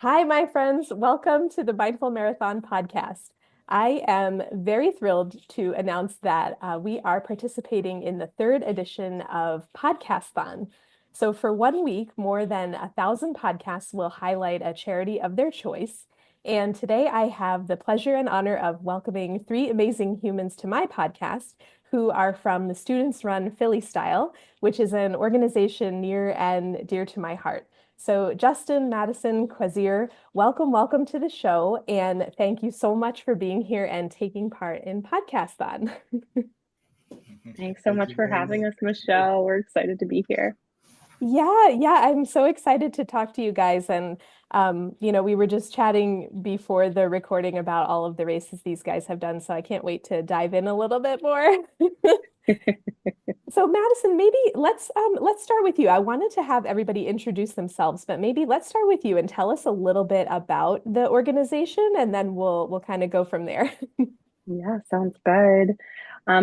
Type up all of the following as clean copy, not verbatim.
Hi, my friends. Welcome to the Mindful Marathon podcast. I am very thrilled to announce that we are participating in the third edition of Podcastathon. So, for 1 week, more than 1,000 podcasts will highlight a charity of their choice. And today I have the pleasure and honor of welcoming three amazing humans to my podcast who are from the Students Run Philly Style, which is an organization near and dear to my heart. So, Justin, Madison, Qwazir, welcome to the show. And thank you so much for being here and taking part in Podcastathon. Thanks so Thank much you for very having much. us, Michelle. We're excited to be here. Yeah, I'm so excited to talk to you guys. And, we were just chatting before the recording about all of the races these guys have done. So I can't wait to dive in a little bit more. So Madison, maybe let's start with you. I wanted to have everybody introduce themselves, but maybe let's start with you and tell us a little bit about the organization, and then we'll kind of go from there. Yeah, sounds good.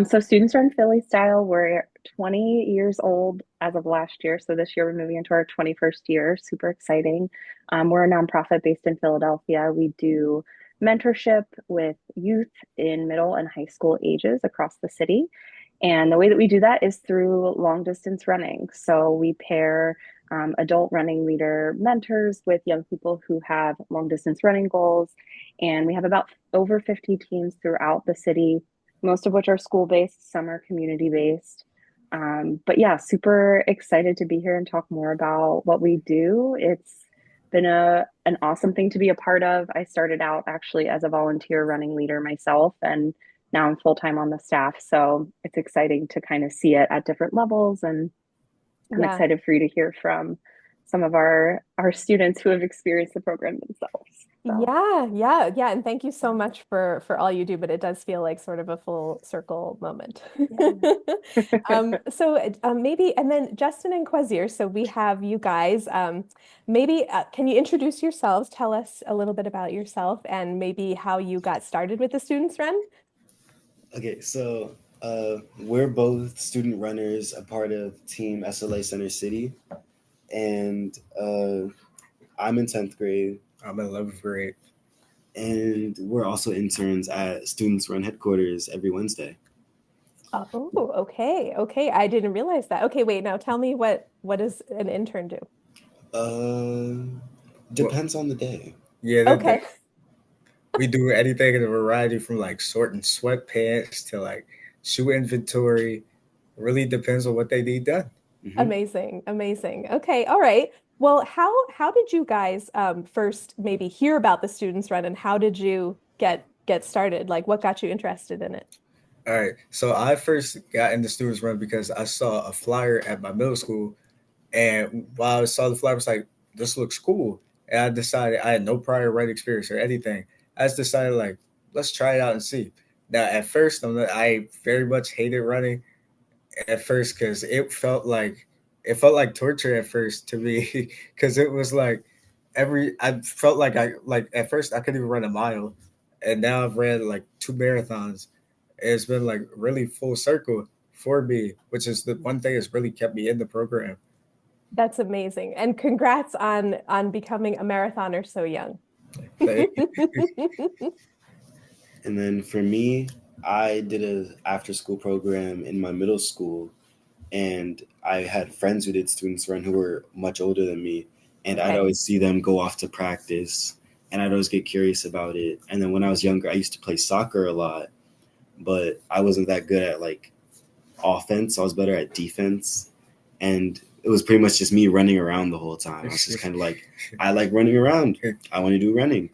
So Students Run Philly Style, we're 20 years old as of last year. So this year we're moving into our 21st year. Super exciting. We're a nonprofit based in Philadelphia. We do mentorship with youth in middle and high school ages across the city. And the way that we do that is through long distance running. So we pair adult running leader mentors with young people who have long distance running goals. And we have about over 50 teams throughout the city, most of which are school based, some are community based. But yeah, super excited to be here and talk more about what we do. It's been an awesome thing to be a part of. I started out actually as a volunteer running leader myself, and now I'm full time on the staff. So it's exciting to kind of see it at different levels. And I'm Yeah. excited for you to hear from some of our students who have experienced the program themselves. So Yeah. And thank you so much for all you do, but it does feel like sort of a full circle moment. yeah. Maybe, and then Justin and Qwazir, so we have you guys. Maybe can you introduce yourselves? Tell us a little bit about yourself and maybe how you got started with the Students Run. We're both student runners, a part of Team SLA Center City, and I'm in 10th grade, I'm in 11th grade. and we're also interns at Students Run headquarters every Wednesday. Oh, okay. I didn't realize that. Okay, wait, now tell me what does an intern do? Uh, Well, Depends on the day. yeah, Okay. we do anything in a variety from like sorting sweatpants to like shoe inventory. Really depends on what they need done. Hmm. Amazing. Okay, all right. Well, how did you guys first maybe hear about the Students Run and how did you get started? Like what got you interested in it? All right. So I first got into students run because I saw a flyer at my middle school, and while I saw the flyer, I was like, "This looks cool." And I decided I had no prior running experience or anything. I just decided like, let's try it out and see. Now, at first, I very much hated running at first because it felt like torture at first to me because it was like every I felt like I like at first I couldn't even run a mile, and now I've ran like two marathons. It's been like really full circle for me, which is the one thing that's really kept me in the program. That's amazing. And congrats on becoming a marathoner so young. And then for me, I did a after school program in my middle school, and I had friends who did students run who were much older than me, and I'd Okay. always see them go off to practice, and I'd always get curious about it. And then when I was younger, I used to play soccer a lot, but I wasn't that good at like offense. I was better at defense, and it was pretty much just me running around the whole time. I was just kind of like, I like running around. I want to do running,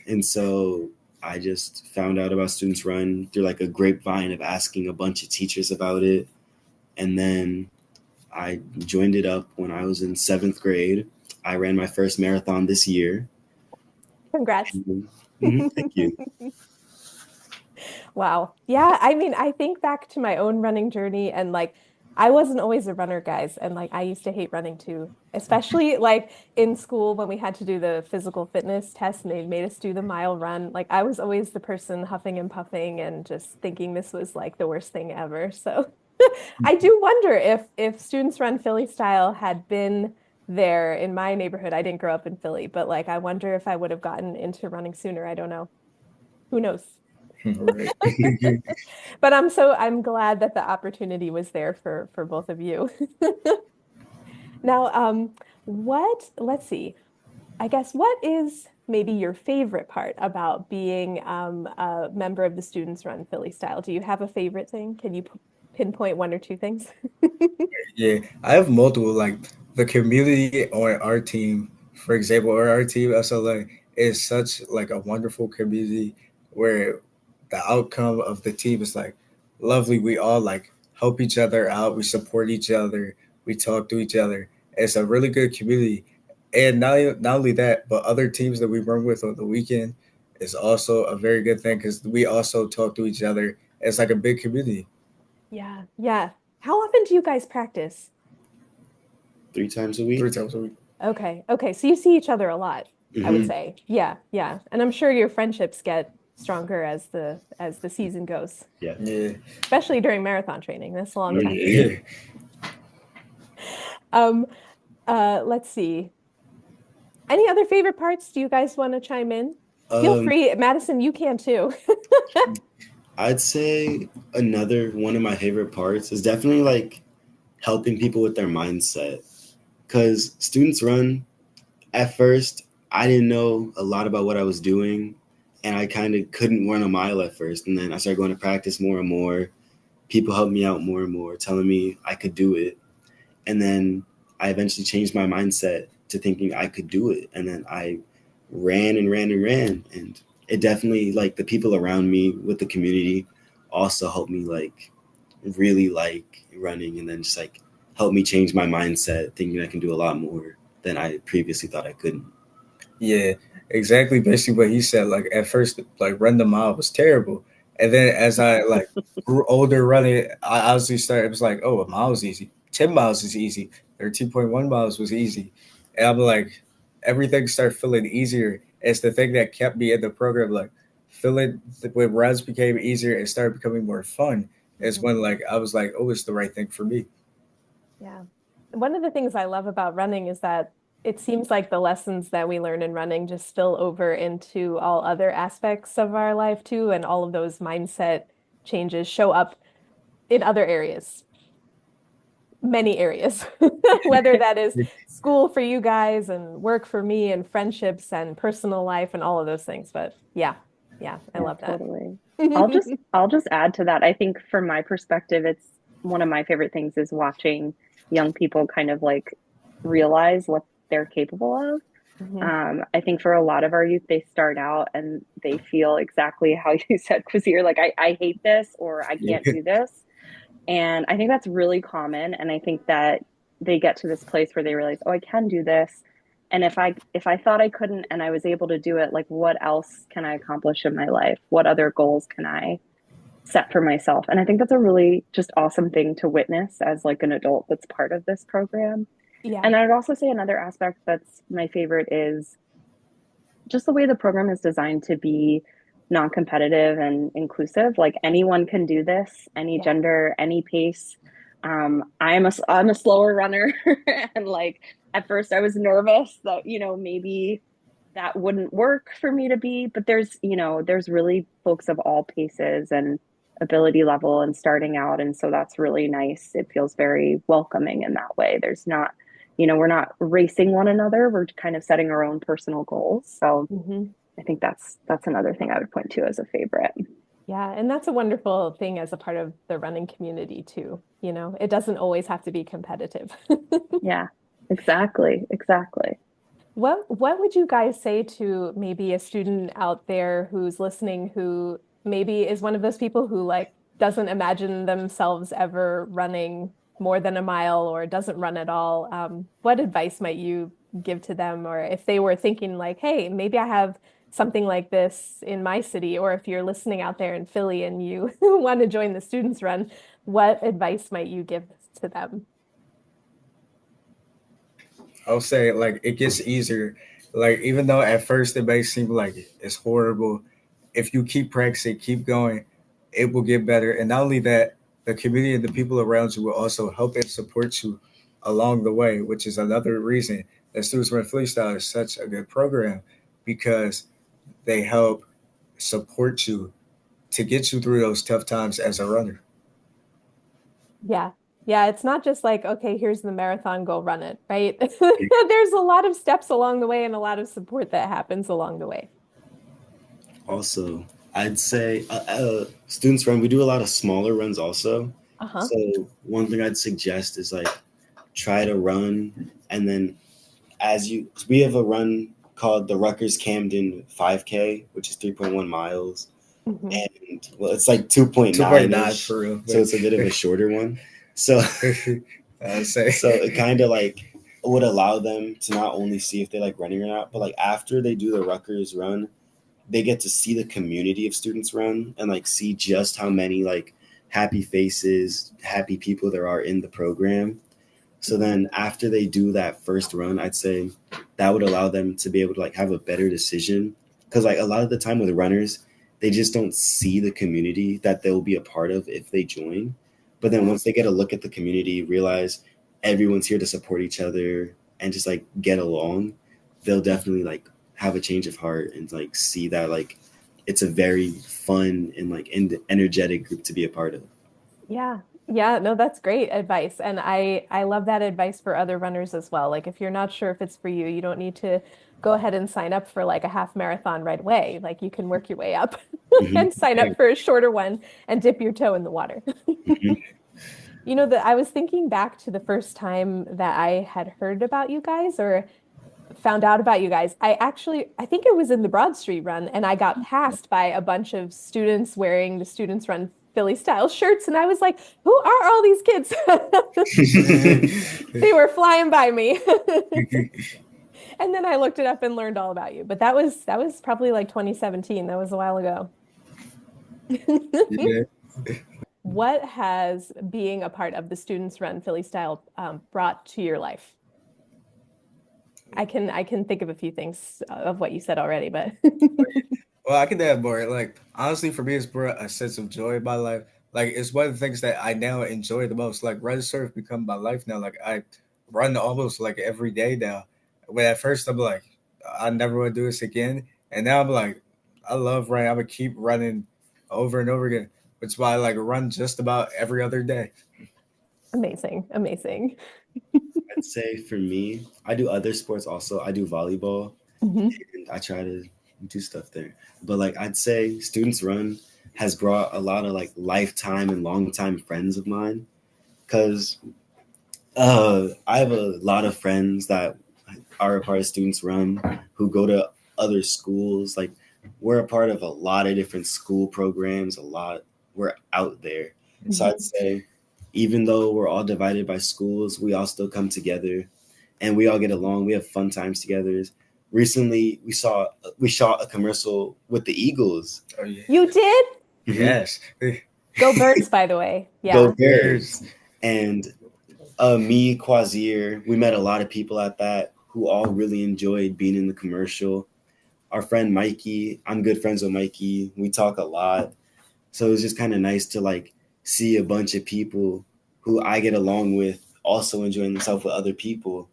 and so I just found out about Students Run through like a grapevine of asking a bunch of teachers about it, and then I joined it up when I was in 7th grade. I ran my first marathon this year. Congrats. Thank you. Wow. Yeah, I mean, I think back to my own running journey and like I wasn't always a runner, guys, and like I used to hate running too, especially like in school when we had to do the physical fitness test and they made us do the mile run. Like I was always the person huffing and puffing and just thinking this was like the worst thing ever. So I do wonder if Students Run Philly Style had been there in my neighborhood. I didn't grow up in Philly, but like I wonder if I would have gotten into running sooner. I don't know. Who knows? Right. But I'm glad that the opportunity was there for both of you. Now, let's see. I guess what is maybe your favorite part about being a member of the Students Run Philly Style? Do you have a favorite thing? Can you pinpoint one or two things? Yeah, I have multiple. Like the community on our team, for example, or our team SLA is such like a wonderful community where the outcome of the team is like lovely. We all like help each other out. We support each other. We talk to each other. It's a really good community, and not only that, but other teams that we run with on the weekend is also a very good thing because we also talk to each other. It's like a big community. Yeah, yeah. How often do you guys practice? 3 times a 3 week. times a week. Okay, okay. So you see each other a lot, I would Hmm. say. Yeah, yeah. And I'm sure your friendships get stronger as the season goes, Yeah. Yeah. especially during marathon training. That's a long Oh time. yeah. Um, let's see. Any other favorite parts? Do you guys want to chime in? Feel Um, free. Madison, you can too. I'd say another one of my favorite parts is definitely like helping people with their mindset. Because students run, at first, I didn't know a lot about what I was doing, and I kind of couldn't run a mile at first. And then I started going to practice more and more. People helped me out more and more, telling me I could do it. And then I eventually changed my mindset to thinking I could do it. And then I ran and ran and ran. And it definitely, like, the people around me with the community also helped me, like, really like running, and then just like help me change my mindset, thinking I can do a lot more than I previously thought I couldn't. Yeah, exactly. Basically, what he said. Like at first, like run the mile was terrible, and then as I like grew older running, I obviously started. It was like, oh, a mile is easy. 10 miles is easy. 13.1 miles was easy, and I'm like, everything started feeling easier. It's the thing that kept me in the program. Like feeling when runs became easier, it started becoming more fun. Is Mhm. when like I was like, oh, it's the right thing for me. Yeah. One of the things I love about running is that it seems like the lessons that we learn in running just spill over into all other aspects of our life too, and all of those mindset changes show up in other areas, many areas, whether that is school for you guys and work for me and friendships and personal life and all of those things. But yeah, yeah, I Yeah, love that. totally. I'll just add to that. I think from my perspective, it's one of my favorite things is watching young people kind of like realize what they're capable of. Mhm. I think for a lot of our youth, they start out and they feel exactly how you said, Qwazir, like I hate this or I can't do this. And I think that's really common. And I think that they get to this place where they realize, oh, I can do this. And if I thought I couldn't and I was able to do it, like what else can I accomplish in my life? What other goals can I set for myself? And I think that's a really just awesome thing to witness as like an adult that's part of this program. Yeah, And I would also say another aspect that's my favorite is just the way the program is designed to be non-competitive and inclusive. Like anyone can do this, any yeah. gender, any pace. I'm a slower runner, and like at first I was nervous that maybe that wouldn't work for me to be. But there's really folks of all paces and ability level and starting out, and so that's really nice. It feels very welcoming in that way. There's not we're not racing one another. We're kind of setting our own personal goals. So Mhm. I think that's another thing I would point to as a favorite. Yeah, and that's a wonderful thing as a part of the running community too. It doesn't always have to be competitive. Yeah, exactly. Exactly. What would you guys say to maybe a student out there who's listening who maybe is one of those people who like doesn't imagine themselves ever running more than a mile or doesn't run at all? What advice might you give to them? Or if they were thinking like, hey, maybe I have something like this in my city, or if you're listening out there in Philly and you want to join the students run, what advice might you give to them? I'll say like it gets easier. Like even though at first it may seem like it's horrible, if you keep practicing, keep going, it will get better. And not only that, the community and the people around you will also help and support you along the way, which is another reason that Students Run Freestyle is such a good program, because they help support you to get you through those tough times as a runner. Yeah. Yeah, it's not just like, okay, here's the marathon, go run it, right? There's a lot of steps along the way and a lot of support that happens along the way. Also, I'd say students run. We do a lot of smaller runs also. Uh-huh. So one thing I'd suggest is like try to run, and then we have a run called the Rutgers Camden 5K, which is 3.1 miles, Mhm. and well, it's like 2.9 2.9 ish, for real. so it's a bit of a shorter one. So I'd say. so it kind of like would allow them to not only see if they like running or not, but like after they do the Rutgers run, they get to see the community of students run and like see just how many like happy faces, happy people there are in the program. So then after they do that first run, I'd say that would allow them to be able to like have a better decision. Cause like a lot of the time with runners, they just don't see the community that they'll be a part of if they join. But then once they get a look at the community, realize everyone's here to support each other and just like get along, they'll definitely like have a change of heart and like see that like it's a very fun and like energetic group to be a part of. Yeah. Yeah, no, that's great advice. And I love that advice for other runners as well. Like if you're not sure if it's for you, you don't need to go ahead and sign up for like a half marathon right away. Like you can work your way up Mm-hmm. and sign Yeah. up for a shorter one and dip your toe in the water. Mm-hmm. You know, that I was thinking back to the first time that I had heard about you guys or found out about you guys. I think it was in the Broad Street run, and I got passed by a bunch of students wearing the Students Run Philly style shirts. And I was like, who are all these kids? They were flying by me. And then I looked it up and learned all about you. But that was probably like 2017. That was a while ago. Yeah. What has being a part of the Students Run Philly Style brought to your life? I can think of a few things of what you said already, but Well, I can add more. Like honestly, for me, it's brought a sense of joy in my life. Like it's one of the things that I now enjoy the most. Like run surf become my life now. Like I run almost like every day now. When at first I'm like, I never want to do this again, and now I'm like, I love running. I'm gonna keep running over and over again. Which is why I like run just about every other day. amazing, amazing. I'd say for me, I do other sports also. I do volleyball Mhm. and I try to do stuff there. But like I'd say Students Run has brought a lot of like lifetime and long time friends of mine because I have a lot of friends that are a part of Students Run who go to other schools. Like we're a part of a lot of different school programs, we're out there. So I'd Mhm. say even though we're all divided by schools, we all still come together and we all get along. We have fun times together. Recently we shot a commercial with the Eagles. Oh yeah. You did? Mhm. Yes. Go Birds, by the way. Go Yeah. Bears. And me, Qwazir, we met a lot of people at that who all really enjoyed being in the commercial. Our friend Mikey, I'm good friends with Mikey. We talk a lot. So it was just kind of nice to like see a bunch of people who I get along with also enjoying themselves with other people.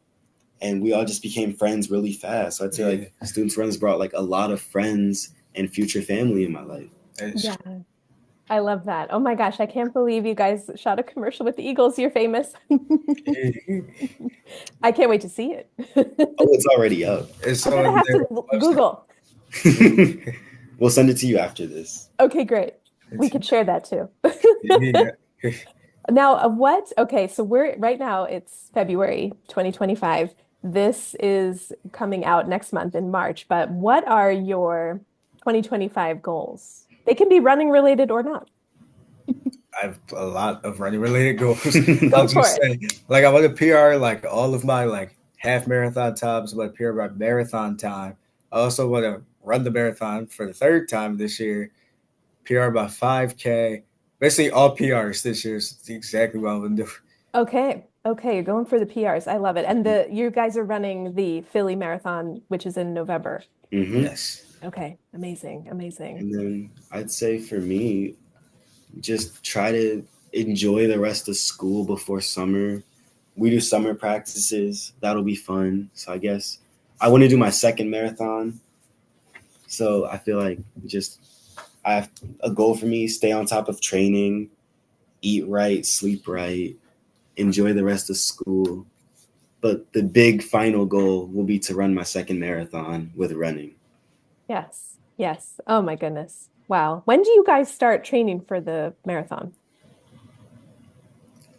And we all just became friends really fast. So I'd say like Students Runs brought like a lot of friends and future family in my life. Yeah. I love that. Oh my gosh, I can't believe you guys shot a commercial with the Eagles. You're famous. I can't wait to see it. Oh, it's already up. It's I'm gonna on have their to website. Google. We'll send it to you after this. Okay, great. We could share that too. Yeah. Now, okay, so we're right now it's February 2025. This is coming out next month in March, but what are your 2025 goals? They can be running related or not. I have a lot of running related goals. I'll Go for just it. say, like, I want to PR like all of my like half marathon times. I want to PR my marathon time. I also want to run the marathon for the third time this year. PR by 5K. Basically, all PRs this year is exactly what I'm gonna do. Okay. Okay, you're going for the PRs. I love it. And the you guys are running the Philly Marathon, which is in November. Mm-hmm. Yes. Okay, amazing, amazing. And then I'd say for me, just try to enjoy the rest of school before summer. we do summer practices. That'll be fun. So I guess I want to do my second marathon. So I feel like I have a goal for me, stay on top of training, eat right, sleep right, enjoy the rest of school. But the big final goal will be to run my second marathon with running. Yes. Yes. Oh my goodness. Wow. When do you guys start training for the marathon?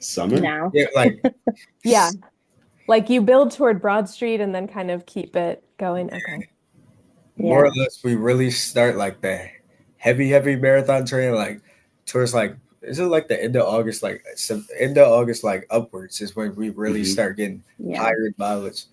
Summer? Now. Yeah, like Yeah. Like you build toward Broad Street and then kind of keep it going. Okay. more or Yeah. less, we really start like the heavy marathon training, like towards like is it like the end of August, like end of August, like upwards is when we really Mhm. start getting Yeah. higher in mileage.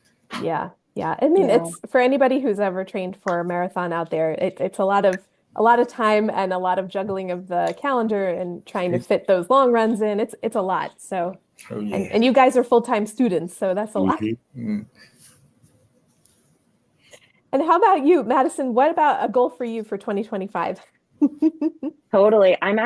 Yeah. Yeah. I mean, Yeah. it's for anybody who's ever trained for a marathon out there, it's a lot of time and a lot of juggling of the calendar and trying to fit those long runs in. It's a lot. So, Oh yeah. and you guys are full-time students, so that's a lot. Mhm. Mm. And how about you, Madison? What about a goal for you for 2025? Totally. I'm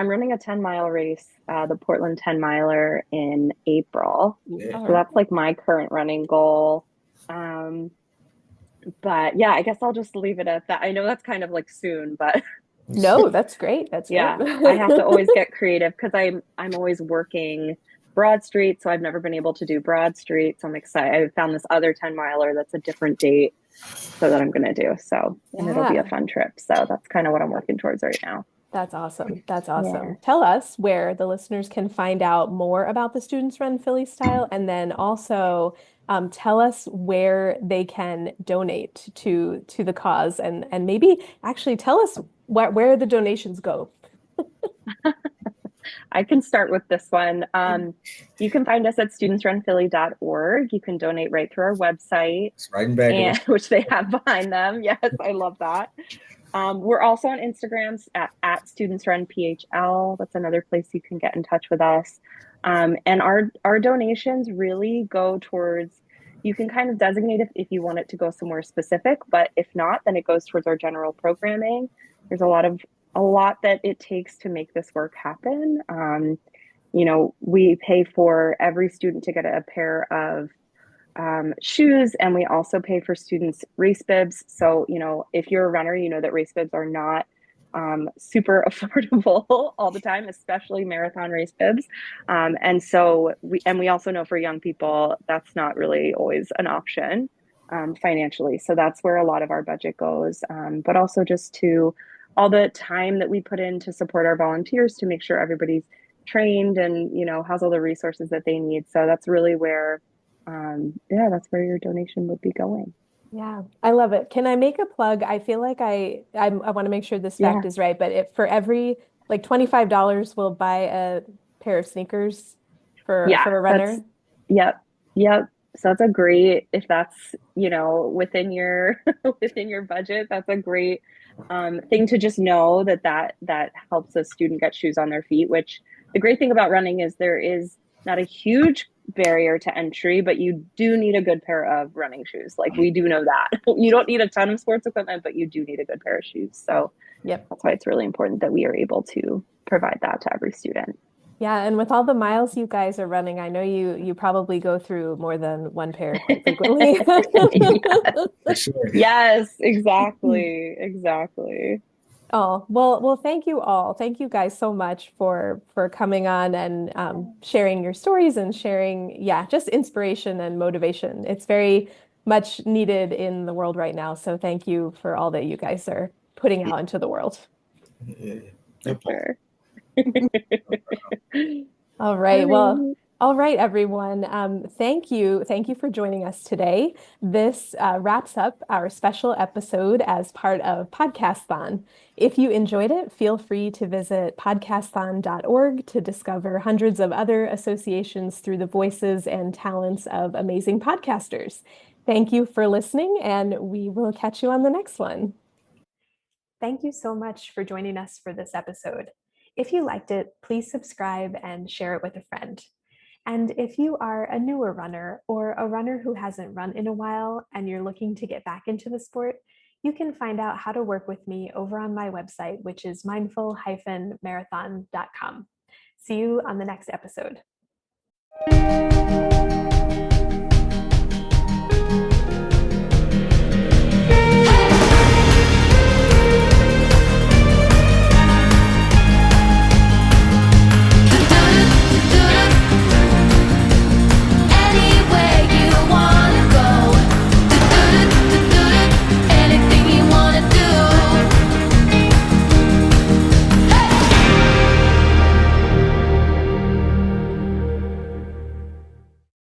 running a 10-mile race, the Portland 10 miler in April. Yeah. All So right. that's like my current running goal. But yeah, I guess I'll just leave it at that. I know that's kind of like soon, but No, that's great. That's great. yeah, I have to always get creative because I'm always working Broad Street, so I've never been able to do Broad Street. So I'm excited. I found this other 10 miler that's a different date so that I'm gonna do. So and it'll be a Yeah, fun trip. So that's kind of what I'm working towards right now. that's awesome. That's Yeah. awesome. Tell us where the listeners can find out more about the Students Run Philly Style, and then also tell us where they can donate to the cause, and maybe actually tell us where the donations go. I can start with this one. You can find us at studentsrunphilly.org. You can donate right through our website, It's right in back of and us. which they have behind them. Yes, I love that. We're also on Instagram at studentsrunphl. That's another place you can get in touch with us. And our donations really go towards, you can kind of designate if you want it to go somewhere specific, but if not, then it goes towards our general programming. There's a lot that it takes to make this work happen. We pay for every student to get a pair of shoes, and we also pay for students race bibs. So, if you're a runner, you know that race bibs are not super affordable all the time, especially marathon race bibs. And we also know for young people, that's not really always an option financially. So that's where a lot of our budget goes. But also just to all the time that we put in to support our volunteers to make sure everybody's trained and, has all the resources that they need. So that's really where that's where your donation would be going. Yeah, I love it. Can I make a plug? I feel like I want to make sure this Yeah, fact is right, but for every like $25 we'll buy a pair of sneakers yeah, for a runner. yep, yep. So that's a great, if that's, within your within your budget, that's a great thing to just know that helps a student get shoes on their feet, which the great thing about running is there is not a huge barrier to entry, but you do need a good pair of running shoes. Like we do know that. You don't need a ton of sports equipment, but you do need a good pair of shoes. So Yep. that's why it's really important that we are able to provide that to every student. Yeah, and with all the miles you guys are running, I know you probably go through more than one pair quite frequently. For sure. Yes, exactly. Exactly. Oh, well, thank you all. Thank you guys so much for coming on and sharing your stories and sharing, yeah, just inspiration and motivation. It's very much needed in the world right now. So thank you for all that you guys are putting out into the world. Yeah. For sure. All right. Well, Right. all right, everyone. Thank you. Thank you for joining us today. This wraps up our special episode as part of Podcasthon. If you enjoyed it, feel free to visit podcasthon.org to discover hundreds of other associations through the voices and talents of amazing podcasters. Thank you for listening, and we will catch you on the next one. Thank you so much for joining us for this episode. If you liked it, please subscribe and share it with a friend. And if you are a newer runner or a runner who hasn't run in a while and you're looking to get back into the sport, you can find out how to work with me over on my website, which is mindful-marathon.com. See you on the next episode.